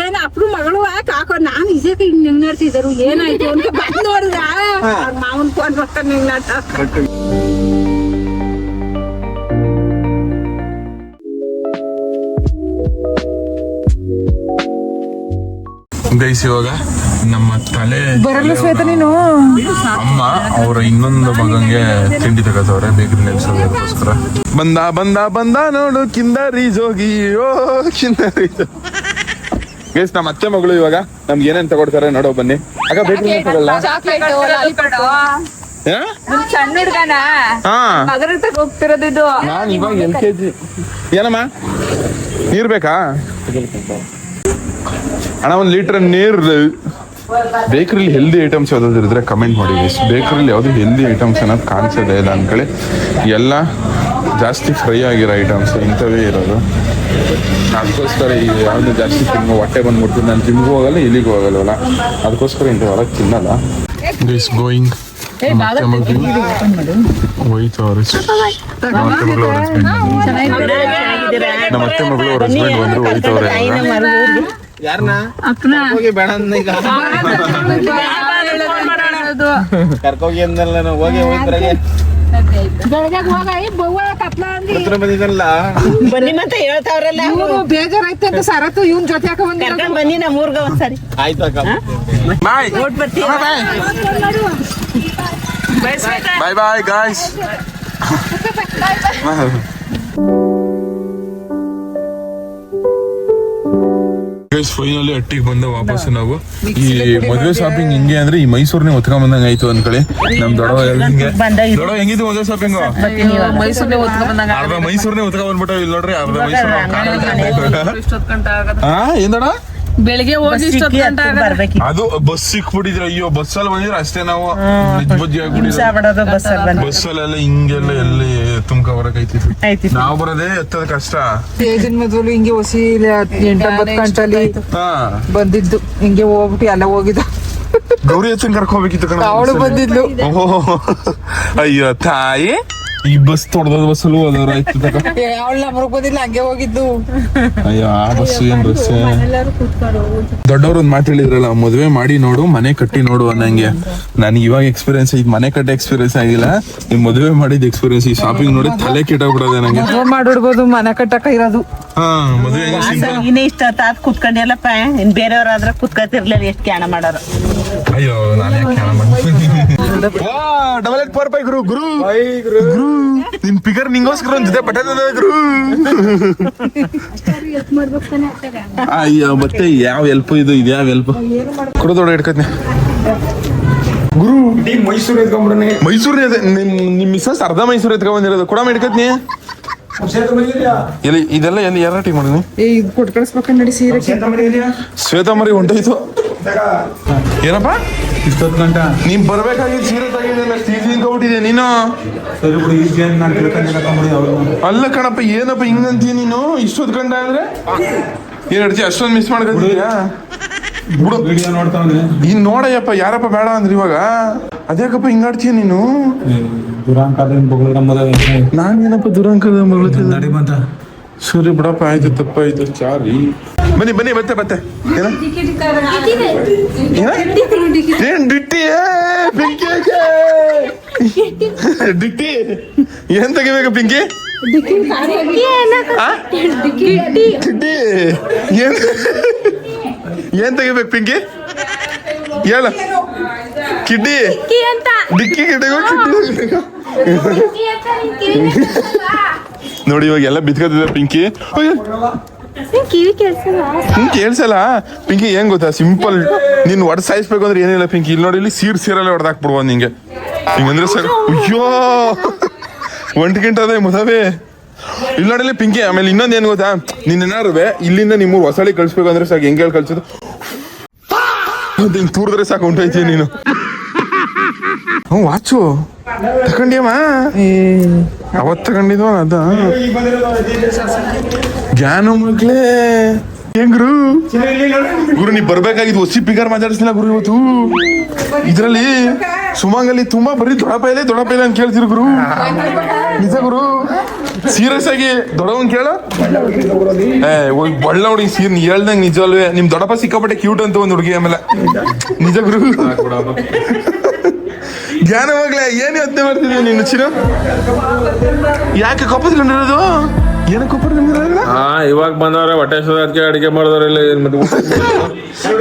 ಏನ್ ಅಪ್ಪನ ಮಗಳು ಹಾಕೋ ನಾನ್ ಇಸಕ ಹಿಂಗ್ ಹೆಂಗ್ ನಡ್ಸಿದ್ರು ಏನಾಯ್ತು ಅಂತ ಬಂದ್ ನೋಡಿದ್ರ ಮಾವನ್ ಫೋನ್ ಬರ್ತಾನೆ ಹಿಂಗ್ ನಾಟ. ಗೈಸ್ ಇವಾಗ ನಮ್ಮ ತಲೆ ಅಮ್ಮ ಅವರ ಇನ್ನೊಂದು ಮಗಂಗೆ ತಿಂಡಿ ತಗೋತವ್ರೆ ಬೇಕರಿ ನಿಲ್ಸೋದಕ್ಕೋಸ್ಕರ. ಬಂದ ಬಂದ ಬಂದ ನೋಡು ಕಿಂದರಿ ಜೋಗಿ ಓ ಕಿಂದರಿ. ಗೈಸ್ ನಮ್ಮ ಅತ್ತೆ ಮಗಳು ಇವಾಗ ನಮ್ಗೆ ಏನೇನ್ ತಗೊಡ್ತಾರೆ ನೋಡೋ ಬನ್ನಿ. ಅಕ್ಕ ಬೇಕರಿ ತಗೊಳ್ಳ. ಸಣ್ಣ ಹುಡ್ಗನ ಮಗನ ಹೋಗ್ತಿರೋದು. ನಾನು ಇವಾಗ LKG. ಏನಮ್ಮ ನೀರ್ ಬೇಕಾ ಅಣ್ಣ? 1 ಲೀಟರ್ ನೀರು. ಬೇಕರಿಲಿ ಹೆಲ್ದಿ ಐಟಮ್ಸ್ ಯಾವ್ದಾದ್ರು ಇದ್ರೆ ಕಮೆಂಟ್ ಮಾಡಿ. ಬೇಕರಿಲಿ ಯಾವ್ದು ಹೆಲ್ದಿ ಐಟಮ್ಸ್ ಅನ್ನೋದು ಕಾಣಿಸೋದೇ ಇಲ್ಲ ಅಂದ್ಕೊಳ್ಳಿ. ಎಲ್ಲ ಜಾಸ್ತಿ ಫ್ರೈ ಆಗಿರೋ ಐಟಮ್ಸ್ ಇಂಥವೇ ಇರೋದು. ಅದಕ್ಕೋಸ್ಕರ ಈ ಯಾವುದು ಜಾಸ್ತಿ ತಿನ್ನೋ ಹೊಟ್ಟೆ ಬಂದ್ಬಿಡ್ತೀನಿ. ನಾನು ಜಿಮ್ಗೂ ಹೋಗಲ್ಲ ಇಲ್ಲಿಗೂ ಹೋಗಲ್ವಲ್ಲ, ಅದಕ್ಕೋಸ್ಕರ ಇಂಥವೆಲ್ಲ ತಿನ್ನಲ್ಲ. ದಿಸ್ ಗೋಯಿಂಗ್ ನಮ್ಮ ಅತ್ತೆ ಮಗಳು ಅವ್ರ ಹಸ್ಬೆಂಡ್ ಬಂದ್ರು ಹೋಯ್ತವ್ರೆ. ಹೋಗಿ ಬೇಡ ಈಗ ಕರ್ಕೋಗಿ ಅಂದಲ್ಲ ನಾನು ಹೋಗಿ ಹೋಯ್ತ್ರಾಗೆ ಬಂದಿದ್ದಲ್ಲ. ಬನ್ನಿ ಮತ್ತೆ ಹೇಳ್ತಾವ್ರಲ್ಲ ಬೇಜಾರಾಯ್ತು ಅಂತ ಸರತ್ತು ಇವನ್ ಜೊತೆ ಹಾಕ ಬನ್ನಿ ನಮ್ಮ ಊರ್ಗ ಒಂದ್ಸರಿ. ಆಯ್ತು ಅಕ್ಕ. ಬಾಯ್ ಬಾಯ್ ಬಾಯ್ ಗಾಯ್ಸ್. ಫೈನಲಿ ಹಟ್ಟಿಗೆ ಬಂದ ವಾಪಸ್ ನಾವು. ಈ ಮದುವೆ ಶಾಪಿಂಗ್ ಹಿಂಗೆ ಅಂದ್ರೆ ಈ ಮೈಸೂರ್ನೇ ಒತ್ಕೊಂಡ್ ಬಂದಂಗ ಆಯ್ತು ಅಂದ್ಕೊಳ್ಳಿ. ನಮ್ ದೊಡ್ಡ ಹಿಂಗೆ ದೊಡ್ಡ ಹೆಂಗಿದ್ದು ಮದುವೆ ಶಾಪಿಂಗ್ ಮೈಸೂರ್ಗೆ ಓದ್ಕೊಂಡ್ ಬಂದಾಗ ಅರ್ಧ ಮೈಸೂರ್ನೇ ಒತ್ಕೊಂಡ್ ಬಂದ್ಬಿಟ್ಟು ಇಲ್ಲಿ ನೋಡ್ರಿ. ಅರ್ಧ ಮೈಸೂರ್ ಏನಡ ಬೆಳಿಗ್ಗೆ ಹೋಗಿ ಬರ್ಬೇಕು. ಅದು ಬಸ್ ಸಿಕ್ಬಿಟ್ಟಿದ್ರೆ ಅಯ್ಯೋ ಬಸ್ಸಲ್ಲಿ ಬಂದಿದ್ರೆ ಅಷ್ಟೇ ನಾವು ಬಸ್ಸಲ್ಲೆಲ್ಲ ಹಿಂಗೆಲ್ಲ ಎಲ್ಲಿ ತುಮಕ ಬರಕೈತಿ. ನಾವು ಬರೋದೇ ಎತ್ತದ ಕಷ್ಟ. ತೇಜನ್ ಮದ್ವಲು ಹಿಂಗೆ ಹೊಸಿ 8-9 ಗಂಟಲಿ ಬಂದಿದ್ದು. ಹಿಂಗೆ ಹೋಗ್ಬಿಟ್ಟು ಎಲ್ಲ ಹೋಗಿದ್ದ. ಗೌರಿ ಎತ್ತನ್ ಕರ್ಕೋಬೇಕಿತ್ತು ಕಣ. ಅವಳು ಬಂದಿದ್ಲು. ಅಯ್ಯೋ ತಾಯಿ, ಈ ಬಸ್ ತೊಡ್ದ ಬಸ್ಸಲ್ಲೂ ಹೋದವ್ರು ಆಯ್ತು. ಅವಳು ನಮ್ಗೆ ಬಂದಿಲ್ಲ, ಹಂಗೆ ಹೋಗಿದ್ದು. ಅಯ್ಯೋ ಆ ಬಸ್ ಏನ್ ಬಸ್. ದೊಡ್ಡವ್ರು ಒಂದ್ ಮಾತು ಹೇಳಿದ್ರಲ್ಲ, ಮದ್ವೆ ಮಾಡಿ ನೋಡು ಮನೆ ಕಟ್ಟಿ ನೋಡು ಅನ್ನಂಗೆ. ನನ್ಗೆ ಇವಾಗ ಎಕ್ಸ್ಪೀರಿಯನ್ಸ್ ಐತಿ, ಮನೆ ಕಟ್ಟಿ ಎಕ್ಸ್ಪೀರಿಯನ್ಸ್ ಆಗಿಲ್ಲ. ಈ ಮದ್ವೆ ಮಾಡಿದ ಎಕ್ಸ್ಪೀರಿಯನ್ಸ್. ಈ ಶಾಪಿಂಗ್ ನೋಡಿ ತಲೆ ಕೆಟ್ಟೋಗ್ಬಿಡೋದೆ ನಂಗೆ. ಮಾಡಿಡ್ಬೋದು ಮನೆ ಕಟ್ಟಕ ಇರೋದು. ಹಾ ಮದ್ವೆ ಇನ್ನೇ ಇಷ್ಟ ತಾತ್ ಕುತ್ಕೊಂಡೆಲ್ಲಪ್ಪ. ಇನ್ ಬೇರೆಯವ್ರಾದ್ರ ಕುತ್ಕೊತಿರ್ಲಿಲ್ಲ. ಎಷ್ಟು ಕ್ಯಾಣ ಮಾಡೋರು. ಅಯ್ಯೋ ನಾನು ಯಾಕೆ ಕ್ಯಾಣ ಮಾಡ್ತೀನಿ. ಡಬಲ್ 845 ಗುರು ಗುರು ಗುರು ನಿನ್ ಪಿಗರ್ ನಿಂಗೋಸ್ಕರ ಒಂದ್ ಜೊತೆ ಪಟ ಗುರು. ಅಯ್ಯೋ ಮತ್ತೆ ಯಾವ ಹೆಲ್ಪ್ ಇದು ಯಾವ ಹೆಲ್ಪ್ ಕೊಡೋದೊಡ ಹಿಡ್ಕತ್ನಿ ಗುರು. ಮೈಸೂರು ಎತ್ಕೊಂಡ್ಬಿಡನೆ. ಮೈಸೂರ್ನೇ ನಿಮ್ ಮಿಸ್ಸಸ್ ಅರ್ಧ ಮೈಸೂರು ಎತ್ಕೊಂಡ್ ಬಂದಿರೋದು. ಕೊಡ ಹಿಡ್ಕತ್ನಿ. ಎಲ್ಲಿ ಇದೆಲ್ಲ ಎಲ್ಲಿ ಯಾರ ಟೀಮ್ ಮಾಡಿದ್ನಿ? ಇದು ಕೊಟ್ಟು ಕಳಿಸ್ಬೇಕ ನಡಿ ಸೀರೆ. ಶ್ವೇತಾಮರಿ ಹೊಂಟೋಯ್ತು. ಏನಪ್ಪ ಇಷ್ಟೊತ್ತು ಗಂಟ ನೀನ್ ಬರ್ಬೇಕಾಗಿದ್ದು ಸೀರೆ ತೆಗಿದೆಲ್ಲ ಸೀಸನ್ ಹೋಗ್ಬಿಟ್ಟಿದೆ ನೀನು. ಸರಿ ಬಿಡು, ಈಗ ನಾನು ತಿಳ್ಕೊಂಡಿ ಅವ್ರು. ಅಲ್ಲ ಕಣಪ್ಪ, ಏನಪ್ಪ ಹಿಂಗಂತೀಯ ನೀನು? ಇಷ್ಟೊತ್ತು ಗಂಟ ಅಂದ್ರೆ ಏನ್ ಹೇಳ್ತೀಯ? ಅಷ್ಟೊಂದು ಮಿಸ್ ಮಾಡ್ಕೊತೀಯಾ? ಬಿಡು, ವಿಡಿಯೋ ನೋಡ್ತಾವ್ರೆ. ಇನ್ ನೋಡಯ್ಯಪ್ಪ, ಯಾರಪ್ಪ ಬೇಡ ಅಂದ್ರಿ ಇವಾಗ. ಅದ್ಯಾಕಪ್ಪ ಹಿಂಗಾಡ್ತೀಯ ನೀನು? ದುರಾಂಕಾದ ಬೊಗಳ ನಾನೇನಪ್ಪ ದುರಂಕದ ಮಗಳು ನಡಿ ಬಂತ. ಸರಿ ಬಿಡಪ್ಪ, ಆಯ್ತು ತಪ್ಪಾಯ್ತು. ಚಾರಿ ಬನ್ನಿ ಬನ್ನಿ ಮತ್ತೆ ಮತ್ತೆ ಏನ ಏನ್ ಡಿಟ್ಟಿ ಪಿಂಕಿ ಡಿಟ್ಟಿ ಏನ್ ತೆಗಿಬೇಕು ಪಿಂಕಿ? ಡಿಟ್ಟಿ ಏನ್ ತೆಗಿಬೇಕು ಪಿಂಕಿ? ಹೇಳ. ಕಿಡ್ಡಿ ಡಿಕ್ಕಿ ಕಿಡ್ಡಿಗೂ ನೋಡಿ ಇವಾಗ ಎಲ್ಲ ಬಿತ್ಕೋತಿದೆ ಪಿಂಕಿ. ಕೇಳ್ಸಲ್ಲ ಪಿಂಕಿ. ಏನ್ ಗೊತ್ತಾ, ಸಿಂಪಲ್ ನೀನ್ ಒಡ್ ಸಾಯಿಸ್ಬೇಕು ಅಂದ್ರೆ ಏನಿಲ್ಲ ಪಿಂಕಿ. ಇಲ್ಲಿ ನೋಡಿ, ಇಲ್ಲಿ ಸೀರಲ್ಲೇ ಹೊಡೆದಾಕ್ಬಿಡ್ಬೋದು ನಿಂಗೆ. ಹಿಂಗಂದ್ರೆ ಸರ್ ಅಯ್ಯೋ 1 ಗಂಟೆ ಅದೇ ಮದುವೆ. ಇಲ್ಲಿ ನೋಡಿಲಿ ಪಿಂಕಿ. ಆಮೇಲೆ ಇನ್ನೊಂದು ಏನ್ ಗೊತ್ತಾ, ನೀನೇನಾರು ಇಲ್ಲಿಂದ ನಿಮ್ಮೂರು ಹೊಸಳಿ ಕಳ್ಸ್ಬೇಕು ಅಂದ್ರೆ ಸಾಕು. ಹೆಂಗೆ ಹೇಳಿ ಕಳ್ಸೋದು? ಹಿಂಗ್ ತೂರಿದ್ರೆ ಸಾಕು ಹೊಂಟೋಯ್ತೀಯ ನೀನು. ವಾಚು ತಗೊಂಡಿಯಮ್ಮ? ಅವತ್ತು ತಗೊಂಡಿದ್ವ ಅದ ಜ್ಞಾನ ಮಕ್ಳೇ. ಏನ್ ಗುರು ಗುರು ನೀ ಬರ್ಬೇಕಾಗಿದ್ದು ಹೊಸಿ ಪಿಗರ್ ಮಾತಾಡಿಸ್ಲಿಲ್ಲ ಗುರು ಇವತ್ತು ಇದ್ರಲ್ಲಿ ಸುಮಂಗಲ್ಲಿ ತುಂಬಾ ಬರೀ ದೊಡ್ಡ ಪೈಲೆ ಅಂತ ಕೇಳ್ತಿರು ಗುರು ನಿಜ ಗುರು ಸೀರಿಯಸ್ ಆಗಿ ದೊಡ್ಡವನ್ ಕೇಳ ಒಳ್ಳೆ ಹುಡುಗಿ ಸೀರ್ ನೀ ಹೇಳ್ದಂಗ್ ನಿಜ ಅಲ್ವೇ ನಿಮ್ ದೊಡ್ಡಪ್ಪ ಸಿಕ್ಕಾಪಟ್ಟೆ ಕ್ಯೂಟ್ ಅಂತ ಒಂದ್ ಹುಡುಗಿ ಆಮೇಲೆ ನಿಜ ಗುರು ಜ್ಞಾನ ಮಗ್ಲೆ ಏನ್ ಯೋಚನೆ ಮಾಡ್ತಿದ್ವಿ ನೀನು ಚಿರು ಯಾಕೆ ಕೊಪ್ಪಸ್ಕೊಂಡಿರೋದು ಏನಕ್ಕೆ ಕೊಪ್ಪಸ್ಕೊಂಡಿರೋದಿಲ್ಲ ಇವಾಗ ಬಂದವ್ರೆ ಹೊಟ್ಟೆ ಅದಕ್ಕೆ ಅಡಿಗೆ ಮಾಡಿದವ್ರೆಲ್ಲ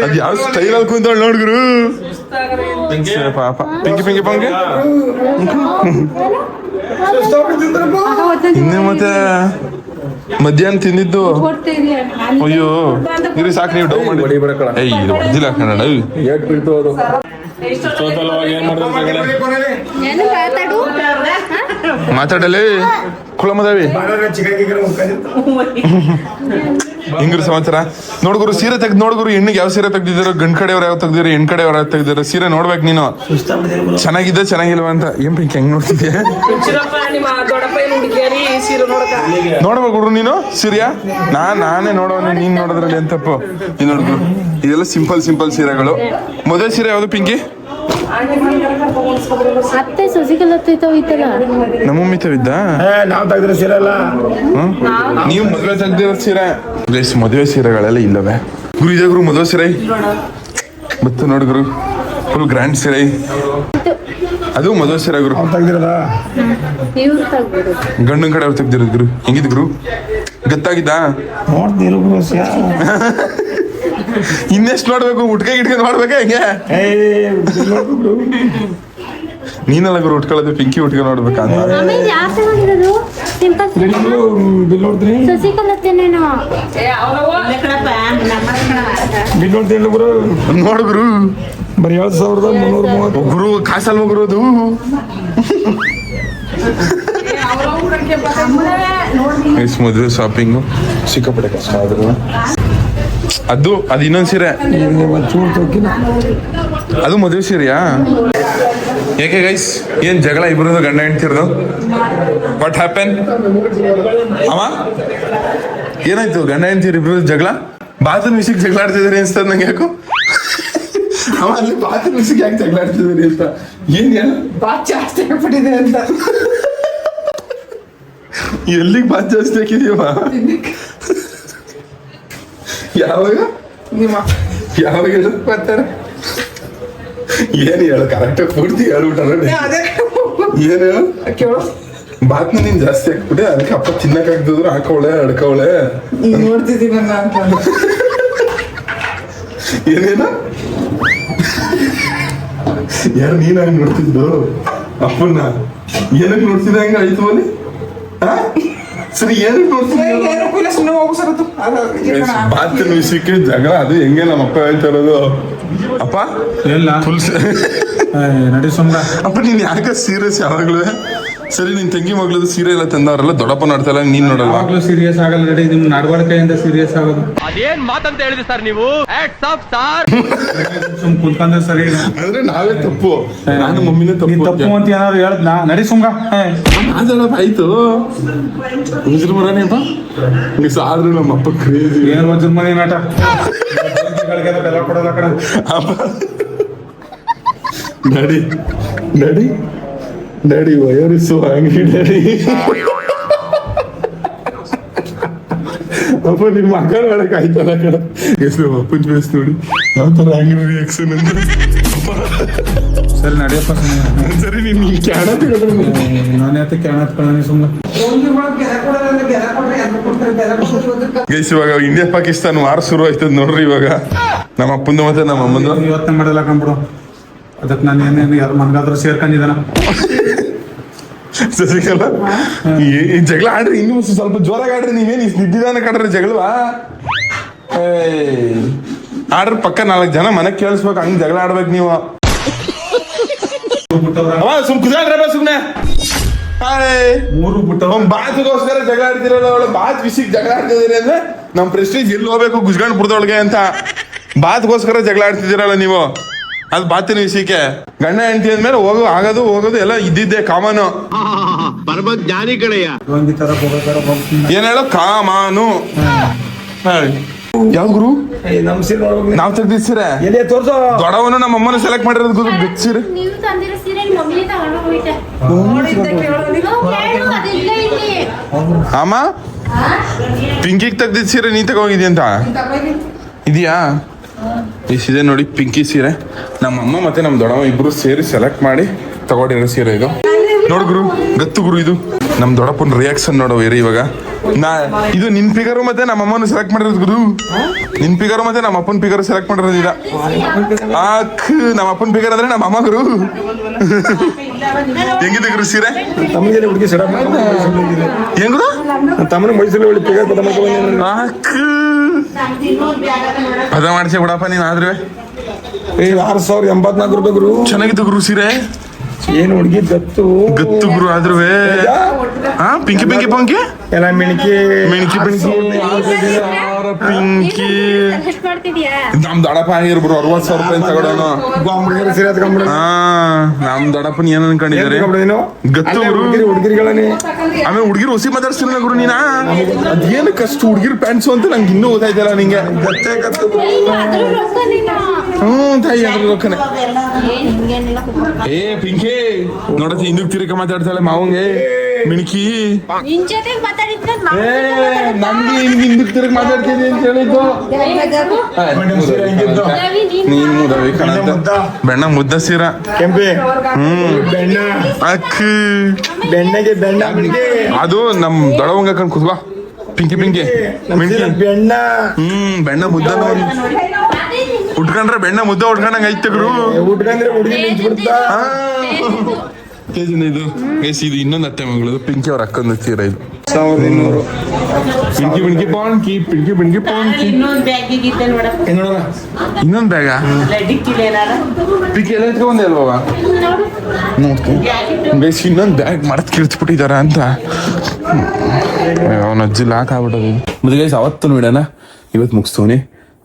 ಅದ್ ಯಾವ ಸ್ಟೈಲ್ ಅಲ್ಲಿ ಕುಂತವಳು ನೋಡ್ಗುರು ಪಾಪ ಪಿಂಕಿ ಪಂಗೆ ಇನ್ನೇ ಮತ್ತೆ ಮಧ್ಯಾಹ್ನ ತಿಂದಿದ್ದು ಅಯ್ಯೋ ಇರಿ ಸಾಕು ನೀವು ಡೌ ಮಾಡಿ ಏಯ್ ಇದು ಹೊಡೆದಿಲ್ಲ ಕನ್ನಡ ಏಟ್ ಬೀಳ್ತು ಅದು ಸೋತಲ್ವಾಗ ಏನ್ ಮಾಡ್ತಾರೆ ಮಾತಾಡಲಿ ಕುಳಮದವಿ ಹಿಂಗ್ರಿ ಸಮಾಚಾರ ನೋಡ್ಗುರು ಸೀರೆ ತೆಗ್ದು ನೋಡ್ಗುರು ಹೆಣ್ಣಿಗೆ ಯಾವ ಸೀರೆ ತೆಗ್ದಿದಾರೋ ಗಂಡ್ ಕಡೆಯವ್ರು ಯಾವ ತೆಗ್ದಿರೋ ಹೆಣ್ ಕಡೆಯವ್ರು ಯಾವ ತೆಗ್ದಿರೋ ಸೀರೆ ನೋಡ್ಬೇಕು ನೀನು ಚೆನ್ನಾಗಿದೆ ಚೆನ್ನಾಗಿಲ್ವ ಅಂತ ಏನ್ ಪಿಂಕ್ ಹೆಂಗ್ ನೋಡ್ತಿದ್ಯಾ ನೋಡ್ಬೇಕು ನೀನು ಸೀರೆಯಾ ನಾನೇ ನೋಡೋನು ನೀನ್ ನೋಡೋದ್ರಲ್ಲಿ ಏನ್ ತಪ್ಪು ನೀನ್ ನೋಡ್ರು ಇದೆಲ್ಲ ಸಿಂಪಲ್ ಸೀರೆಗಳು ಮದುವೆ ಸೀರೆ ಯಾವ್ದು ಪಿಂಕಿ ಅತ್ತೆ ಸಸಿಗಲತ್ತೈತಲ್ಲ ನಮ್ಮ ಮಿತ್ತವಿದ್ದ ನಾವ್ ತೆಗ್ದ್ರೆ ಸೀರಲ್ಲ ನೀವು ಮದುವೆ ತೆಗ್ದಿರೋ ಸೀರೆ ಗೈಸ್ ಮದುವೆ ಸೀರೆಗಳೆಲ್ಲ ಇಲ್ಲವೇ ಗುರು ಇದೆ ಗುರು ಮದುವೆ ಸೀರೆ ಮತ್ತೆ ನೋಡಿ ಗುರು ಫುಲ್ ಗ್ರ್ಯಾಂಡ್ ಸೀರೆ ಅದು ಮದುವೆ ಸೀರೆ ಗುರು ತೆಗ್ದಿರಲ್ಲ ಇವ್ರು ತಗ್ಬಿಡು ಗಂಡನ ಕಡೆ ಅವ್ರು ತೆಗ್ದಿರೋದು ಗುರು ಹೆಂಗಿದ್ ಗುರು ಗತ್ತಾಗಿದ್ದ ನೋಡ್ತಿರು ಇನ್ನೆಷ್ಟು ನೋಡ್ಬೇಕು ಉಟ್ಕೆ ಗಿಟ್ಕೆ ನೋಡ್ಬೇಕಾ ಹೆಂಗೆ ನೀನೆಲ್ಲ ಗುರು ಉಟ್ಕೊಳ್ಳೋದು ಪಿಂಕಿ ಉಟ್ಕೆ ನೋಡ್ಬೇಕಾ ಅಂತ ಆಮೇಲೆ ಯಾರು ತಗೊಂಡಿರೋದು ಸಿಂಪಲ್ ಬಿಲ್ ನೋಡ್ತೀನಿ ಸಸಿಗಲತ್ತೇನೇನೋ ಬಿಲ್ ನೋಡ್ತೀನಿ ಗುರು ನೋಡು ಗುರು ಬರೀ 7,330 ಗುರು ಕಾಸಲ್ವ ಗುರು ಅದು ಮದುವೆ ಶಾಪಿಂಗು ಸಿಕ್ಕಾಪಟ್ಟೆ ಕಷ್ಟ ಆದ್ರು ಅದು ಇನ್ನೊಂದು ಸೀರೆ ಒಂಚೂರು ತೊಕ್ಕಿನ ಅದು ಮದುವೆ ಸೀರೆಯಾ ಯಾಕೆ ಗೈಸ್ ಏನ್ ಜಗಳ ಇಬ್ಬರದು ಗಂಡ ಹೆಂಡ್ತಿರೋದು ವಾಟ್ ಹ್ಯಾಪನ್ ಅವ ಏನಾಯ್ತು ಗಂಡ ಹೆಂಡ್ತಿರು ಇಬ್ರದ್ದು ಜಗಳ ಬಾತ್ರೂಮ್ ವಿಷಯಕ್ಕೆ ಜಗಳ ಆಡ್ತಿದಾರೆ ಅನ್ಸ್ತದ ನಂಗೆ ಯಾಕೋ ಅವ ಅಲ್ಲಿ ಬಾತ್ರೂಮ್ ವಿಷಯಕ್ಕೆ ಯಾಕೆ ಜಗಳ ಆಡ್ತಿದಾರೆ ಅಂತ ಏನ್ ಹೇಳ ಬಾತ್ ಜಾಸ್ತಿ ಆಗ್ಬಿಟ್ಟಿದೆ ಅಂತ ಎಲ್ಲಿಗೆ ಬಾತ್ ಜಾಸ್ತಿ ಹಾಕಿದೀವ ಯಾವಾಗ ಹೇಳು ಬರ್ತಾರೆ ಏನ್ ಹೇಳು ಕರೆಕ್ಟಾಗಿ ಪೂರ್ತಿ ಹೇಳ್ಬಿಟ್ಟಾರ ಏನ್ ಹೇಳು ಕೇಳು ಬಾತ್ನ ನೀನ್ ಜಾಸ್ತಿ ಹಾಕ್ಬಿಟ್ಟೆ ಅದಕ್ಕೆ ಅಪ್ಪ ತಿನ್ನಕ್ ಆಗ್ತಿದ್ರು ಹಾಕವಳೆ ಅಡ್ಕವಳೆ ನೋಡ್ತಿದ್ದೀವಿ ಅಂತ ಏನೇನ ಯಾರು ನೀನ್ ಹಂಗ್ ನೋಡ್ತಿದ್ದು ಅಪ್ಪನ್ನ ಏನಕ್ ನೋಡ್ತಿದ್ದೆ ಹಂಗ ಆಯ್ತು ಅಲ್ಲಿ ಸರಿ ಏನಕ್ ನೋಡ್ತಿದ್ದೆ ಬಾತಿನ ವಿಷಯಕ್ಕೆ ಜಗಳ ಅದು ಹೆಂಗೆ ನಮ್ಮ ಅಪ್ಪ ಹೇಳ್ತಾ ಇರೋದು ಅಪ್ಪ ಎಲ್ಲ ಫುಲ್ ನಡಿ ಸುಮ್ರ ಅಪ್ಪ ನೀನ್ ಯಾಕೆ ಸೀರಿಯಸ್ ಯಾವಾಗ್ಲೂ ಸರಿ ನಿನ್ ತಂಗಿ ಮಗಳದು ಸೀರೆ ಎಲ್ಲ ತಂದವ್ರಲ್ಲ ದೊಡ್ಡಪ್ಪ ನೋಡ್ತಾ ನೀನ್ ನೋಡಲ್ವಾ ಯಾವಾಗ್ಲೂ ಸೀರಿಯಸ್ ಆಗಲ್ಲ ನಡಿ ನಿಮ್ ನಡವಳಿಕೆಯಿಂದ ಸೀರಿಯಸ್ ಆಗೋದು ಅದೇನ್ ಮಾತಂತ ಹೇಳಿದ್ರಿ ಸರ್ ನೀವು ಸುಮ್ ಕುಂತ್ಕೊಂಡ್ರೆ ಸರಿ ಇಲ್ಲ. ಅಂದ್ರೆ ನಾವೇ ತಪ್ಪು ನಾನು ಮಮ್ಮಿನೇ ನೀ ತಪ್ಪು ತಪ್ಪು ಅಂತ ಏನಾದ್ರು ಹೇಳ್ದ ನಡಿ ಸುಮ್ಗ ಮಾತಾಡಪ್ಪ ಆಯ್ತು ಹುಜರು ಬರೋಣಪ್ಪ ನೀವು ಆದ್ರೂ ನಮ್ಮ ಅಪ್ಪ ಕ್ರೇಜಿ ಏನ್ ವಜ್ರ ಮನೆ ನಾಟ ಬೆಲ್ಲ ಕೊಡೋಲ್ಲ ಕಡೆ ಅಪ್ಪ ನಡಿ ನಡಿ ನಡಿ ವಯರಿಸು ಹಂಗೆ ನಡಿ ಅಪ್ಪ ನಿಮ್ ಮಕ್ಕಳ ಒಳಗೆ ಆಯ್ತಲ್ಲ ಕಡ ಎಷ್ಟು ಅಪ್ಪನ ಫೇಸ್ ನೋಡಿ ಯಾವ ತರ ಹಂಗೆ ರಿಯಾಕ್ಷನ್ ಅಂತ ಸರಿ ನಡಿಯಪ್ಪ ಸುಮ್ಮನೆ ಸರಿ ನೀನ್ ಕ್ಯಾಣ ನಾನೇ ಆತ ಕ್ಯಾಣ ಹತ್ಕೊಳ್ಳಿ ಸುಮ್ಮನೆ ಗೈಸ್ ಇವಾಗ ಇಂಡಿಯಾ ಪಾಕಿಸ್ತಾನ ವಾರ ಶುರು ಆಯ್ತದ ನೋಡ್ರಿ ಇವಾಗ ನಮ್ಮ ಅಪ್ಪಂದು ಮತ್ತೆ ನಮ್ಮ ಅಮ್ಮಂದು ಇವತ್ತೇ ಮಾಡಲ್ಲ ಕಂಬಿಡು ಅದಕ್ಕೆ ನಾನು ಏನೇನು ಯಾರು ಮನ್ಗಾದ್ರೂ ಸೇರ್ಕೊಂಡಿದ್ದಾನ ಸಸಿಕಲ್ಲ ಈ ಜಗಳ ಆಡ್ರಿ ಇನ್ನೂ ಸ್ವಲ್ಪ ಜೋರಾಗಿ ಆಡ್ರಿ ನೀವೇನು ನಿದ್ದಿದಾನ ಕಾಡ್ರಿ ಜಗಳವಾ ಆಡ್ರಿ ಪಕ್ಕ 4 ಜನ ಮನೆಗ್ ಕೇಳಿಸ್ಬೇಕು ಹಂಗ್ ಜಗಳ ಆಡ್ಬೇಕು ನೀವು ಸುಮ್ ಕುದಾಡ್ರಪ್ಪ ಸುಮ್ನೆ ಮೂರು ಬಿಟ್ಟು ಬಾತ್ಗೋಸ್ಕರ ಜಗಳ ಆಡ್ತಿರೋದು ಅವಳು ಬಾತ್ ವಿಷಯಕ್ಕೆ ಜಗಳ ಆಡ್ತಿದ್ದೀರಿ ಅಂದ್ರೆ ನಮ್ ಪ್ರೆಸ್ಟೀಜ್ ಎಲ್ಲಿ ಹೋಗ್ಬೇಕು ಗುಜ್ಗಂಡ್ ಬುಡ್ದೊಳಗೆ ಅಂತ ಬಾತ್ಗೋಸ್ಕರ ಜಗಳ ಆಡ್ತಿದ್ದೀರಲ್ಲ ನೀವು ಅದು ಬಾತಿನ ವಿಷಯಕ್ಕೆ ಗಂಡ ಹೆಂಡತಿ ಅಂದ್ಮೇಲೆ ಹೋಗೋದು ಎಲ್ಲ ಇದ್ದಿದ್ದೆ ಕಾಮನು ಜ್ಞಾನಿ ಕಡೆಯ ಏನ್ ಹೇಳೋ ಕಾಮಾನು ಯಾವ ಗುರು ನಮ್ ಸೀರೆ ನೋಡ್ಬೇಕು ನಾವ್ ತೆಗ್ದಿದ್ ಸೀರೆ ಎಲ್ಲಿ ತೋರ್ಸೋ ದೊಡವನು ನಮ್ಮ ಅಮ್ಮನ ಸೆಲೆಕ್ಟ್ ಮಾಡಿರೋದು ಗುರು ಬೆಕ್ ಸೀರೆ ನೀವು ತಂದಿರೋ ಸೀರೆ ಮಮ್ಮಿ ತಗೊಂಡು ಹೋಯ್ತೆ ಇಲ್ಲಿ ಅಮ್ಮ ಪಿಂಕಿಗೆ ತೆಗ್ದಿದ್ ಸೀರೆ ನೀ ತಗೋಗಿದ್ಯ ಅಂತ ಇದೆಯಾ ಇದೆ ನೋಡಿ ಪಿಂಕಿ ಸೀರೆ ನಮ್ಮ ಅಮ್ಮ ಮತ್ತೆ ನಮ್ಮ ದೊಡ್ಡಮ್ಮ ಇಬ್ರು ಸೇರಿ ಸೆಲೆಕ್ಟ್ ಮಾಡಿ ತಗೊಂಡಿರೋ ಸೀರೆ ಇದು ನೋಡು ಗುರು ಗತ್ತು ಗುರು ಇದು ನಮ್ ದೊಡ್ಡಪ್ಪನ ರಿಯಾಕ್ಷನ್ ನೋಡೋ ಬೇರೆ ಇವಾಗ ಇದು ನಿನ್ ಫಿಗರು ಮತ್ತೆ ನಮ್ಮ ಅಮ್ಮನ ಸೆಲೆಕ್ಟ್ ಮಾಡಿರೋದು ಗುರು ನಿನ್ ಫಿಗರು ಮತ್ತೆ ನಮ್ಮ ಅಪ್ಪನ ಫಿಗರ್ ಸೆಲೆಕ್ಟ್ ಮಾಡಿರೋದು ಇಲ್ಲ ನಮ್ಮ ಅಪ್ಪನ ಫಿಗರ್ ಅಂದ್ರೆ ನಮ್ಮ ಅಮ್ಮ ಗುರು ಹೆಂಗಿದೆ ಗುರು ಸೀರೆ ತಮ್ಮನಿಗೆ ಹುಡುಗಿ ಸೆಡ ಹೆಂಗ್ ಗುರು ತಮ್ಮನ ಮೈಸೂರಲ್ಲಿ ಒಳ್ಳೆ ಪಿಗ ಪದ ಮಾಡ್ಕೊಂಡು ಪದ ಮಾಡ್ಸಿ ಬಿಡಪ್ಪ ನೀನ್ ಆದ್ರೆ 6,084 ರೂಪಾಯಿ ಗುರು ಚೆನ್ನಾಗಿತ್ತು ಗುರು ಸೀರೆ ಏನು ಹುಡುಗಿ ಗತ್ತು ಗತ್ತು ಗುರು ಆದ್ರೂ ಪಿಂಕಿ ಪಿಂಕಿ ಪಂಕಿ ಎಲ್ಲ ಮಿಣಿಕಿ ಮಿಣಿಕಿ ಪಿಂಕಿ ಪಿಂಕಿ ಎಷ್ಟು ಮಾಡ್ತಿದ್ಯಾ ನಮ್ ದೊಡ್ಡಪ್ಪ ಆಗಿರ್ಬ್ರು 60,000 ರೂಪಾಯಿ ತಗೊಳೋನು ಹುಡುಗಿರ ಸೀರೆ ಎತ್ಕೊಂಡ್ಬಿಡು ನಮ್ ದೊಡ್ಡಪ್ಪನ ಏನ್ ಅನ್ಕೊಂಡಿದ್ದಾರೆ ಗತ್ತು ಗುರು ಹುಡುಗಿರಿಗಳೇ ಆಮೇಲೆ ಹುಡುಗಿರು ಹೊಸಿ ಮಾತಾಡ್ಸ್ತಿಲ್ಲ ಗುರು ನೀನಾ ಅದೇನಕ್ಕೆ ಅಷ್ಟು ಹುಡುಗಿರ್ ಪ್ಯಾಂಟ್ಸು ಅಂತ ನಂಗೆ ಇನ್ನೂ ಓದಾಯ್ತಲ್ಲ ನಿಂಗೆ ಗತ್ತೆ ಗತ್ತು ತಾಯಿ ಅದ್ರ ರೊಕ್ಕನೆ ಏ ಪಿಂಕಿ ನೋಡತಿ ಹಿಂದಕ್ ತಿರ್ಕ ಮಾತಾಡ್ತಾಳೆ ಮಾವಂಗೆ ಮಿಣಕಿ ನಿನ್ ಜೊತೆ ಮಾತಾಡಿದ್ರೆ ನಮ್ಗೆ ಹಿಂದಕ್ ತಿರ್ಗ ಮಾತಾಡ್ತೀನಿ ಅಂತ ಹೇಳಿದ್ದು ನೀನ್ ರವಿ ಕಣಂತ ಬೆಣ್ಣ ಮುದ್ದ ಸೀರ ಕೆಂಪೆ ಬೆಣ್ಣ ಅಕ್ಕ ಬೆಣ್ಣೆಗೆ ಬೆಣ್ಣ ಅದು ನಮ್ ದೊಡವಂಗ ಕಣ್ ಕುತ್ಕೋ ಪಿಂಕಿ ಪಿಂಕಿ ಮಿಣಕಿ ಬೆಣ್ಣ ಬೆಣ್ಣ ಮುದ್ದನ ಉಟ್ಕೊಂಡ್ರೆ ಬೆಣ್ಣ ಮುದ್ದ ಉಟ್ಕೊಂಡಂಗ ಐತೆ ಗುರು ಉಟ್ಕಂದ್ರೆ ಹುಡುಗಿ ನಿಂತ್ಬಿಡ್ತಾ ಇದು ಇದು ಇನ್ನೊಂದು ಅತ್ತೆ ಮಗಳು ಪಿಂಕಿ ಅವ್ರ ಅಕ್ಕಂದು ಸೀರ ಇದು 1,200 ಪಿಂಕಿ ಪಿಂಕಿ ಪಾಂಕಿ ಪಿಂಕಿ ಪಿಂಕಿ ಪಾಂಕಿ ಇನ್ನೊಂದು ಬ್ಯಾಗ ಪಿಂಕಿ ಎಲ್ಲ ಎತ್ಕೊಂಡೆ ಅಲ್ವಾ ಬೇಸ್ ಇನ್ನೊಂದು ಬ್ಯಾಗ್ ಮರತ್ ಕಿಳ್ಸ್ಬಿಟ್ಟಿದಾರ ಅಂತ ಅವನ ಅಜ್ಜಿ ಲಾಕ್ ಆಗ್ಬಿಟ್ಟದು ಮತ್ತೆ ಗೈಸ್ ಅವತ್ತು ವಿಡಿಯೋನ ಇವತ್ತು ಮುಗಿಸ್ತವನಿ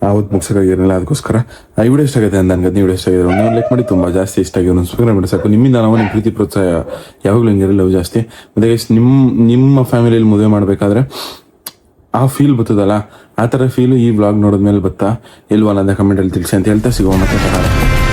ಅವತ್ತು ಮುಗಿಸೋಕ್ಕಾಗಿರಲಿಲ್ಲ ಅದಕ್ಕೋಸ್ಕರ ಈ ವಿಡಿಯೋ ಇಷ್ಟ ಆಗುತ್ತೆ ನನಗೆ ನೀವು ವಿಡಿಯೋ ಇಷ್ಟ ಆಗಿರೋ ನಾನು ಲೈಕ್ ಮಾಡಿ ತುಂಬ ಜಾಸ್ತಿ ಇಷ್ಟ ಆಗಿರೋ ಒಂದು ಸಬ್ಸ್ಕ್ರೈಬ್ ಮಾಡಿ ಸಾಕು ನಿಮ್ಮಿಂದ ನಾವು ನಿಮ್ಮ ಪ್ರೀತಿ ಪ್ರೋತ್ಸಾಹ ಯಾವಾಗಲೂ ಹಿಂಗೆ ಲವ್ ಜಾಸ್ತಿ ಮತ್ತೆ ಗೈಸ್ ನಿಮ್ಮ ಫ್ಯಾಮಿಲಿಯಲ್ಲಿ ಮದುವೆ ಮಾಡಬೇಕಾದ್ರೆ ಆ ಫೀಲ್ ಬರ್ತದಲ್ಲ ಆ ಥರ ಫೀಲು ಈ ವ್ಲಾಗ್ ನೋಡಿದ್ಮೇಲೆ ಬತ್ತಾ ಎಲ್ವಲ್ಲ ಅದ ಕಮೆಂಟಲ್ಲಿ ತಿಳಿಸಿ ಅಂತ ಹೇಳ್ತಾ ಸಿಗೋ ಮತ್ತೆ